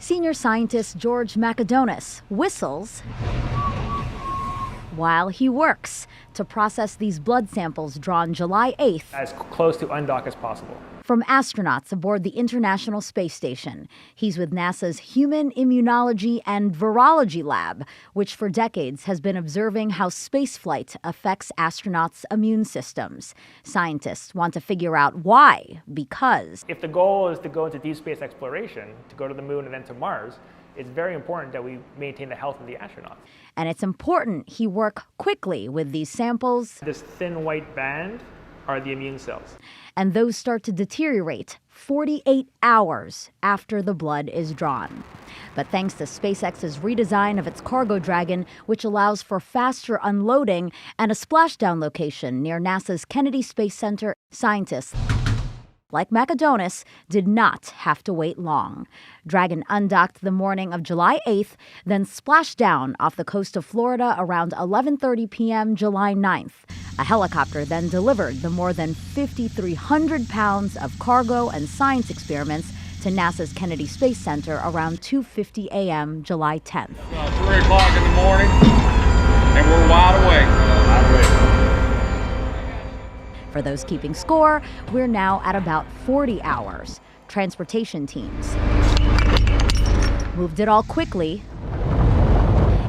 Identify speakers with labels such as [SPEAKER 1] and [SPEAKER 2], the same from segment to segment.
[SPEAKER 1] Senior scientist George Macedonis whistles while he works to process these blood samples drawn July 8th
[SPEAKER 2] as close to undock as possible
[SPEAKER 1] from astronauts aboard the International Space Station. He's with NASA's Human Immunology and Virology Lab, which for decades has been observing how spaceflight affects astronauts' immune systems. Scientists want to figure out why, because
[SPEAKER 2] if the goal is to go into deep space exploration, to go to the moon and then to Mars, it's very important that we maintain the health of the astronauts.
[SPEAKER 1] And it's important he work quickly with these samples.
[SPEAKER 2] This thin white band are the immune cells.
[SPEAKER 1] And those start to deteriorate 48 hours after the blood is drawn. But thanks to SpaceX's redesign of its cargo Dragon, which allows for faster unloading and a splashdown location near NASA's Kennedy Space Center, scientists like Macedonis did not have to wait long. Dragon undocked the morning of July 8th, then splashed down off the coast of Florida around 11:30 p.m. July 9th. A helicopter then delivered the more than 5,300 pounds of cargo and science experiments to NASA's Kennedy Space Center around 2:50 a.m. July 10th.
[SPEAKER 3] 3 o'clock in the morning, and we're wide awake.
[SPEAKER 1] For those keeping score, we're now at about 40 hours. Transportation teams moved it all quickly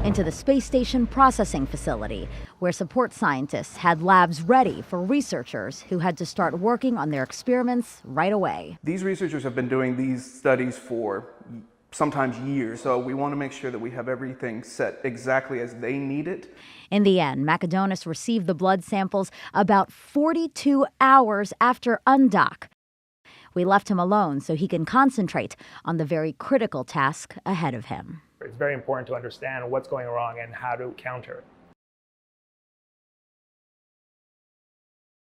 [SPEAKER 1] into the space station processing facility, where support scientists had labs ready for researchers who had to start working on their experiments right away.
[SPEAKER 4] These researchers have been doing these studies for sometimes years, so we want to make sure that we have everything set exactly as they need it.
[SPEAKER 1] In the end, Macedonis received the blood samples about 42 hours after undock. We left him alone so he can concentrate on the very critical task ahead of him.
[SPEAKER 2] It's very important to understand what's going wrong and how to counter it.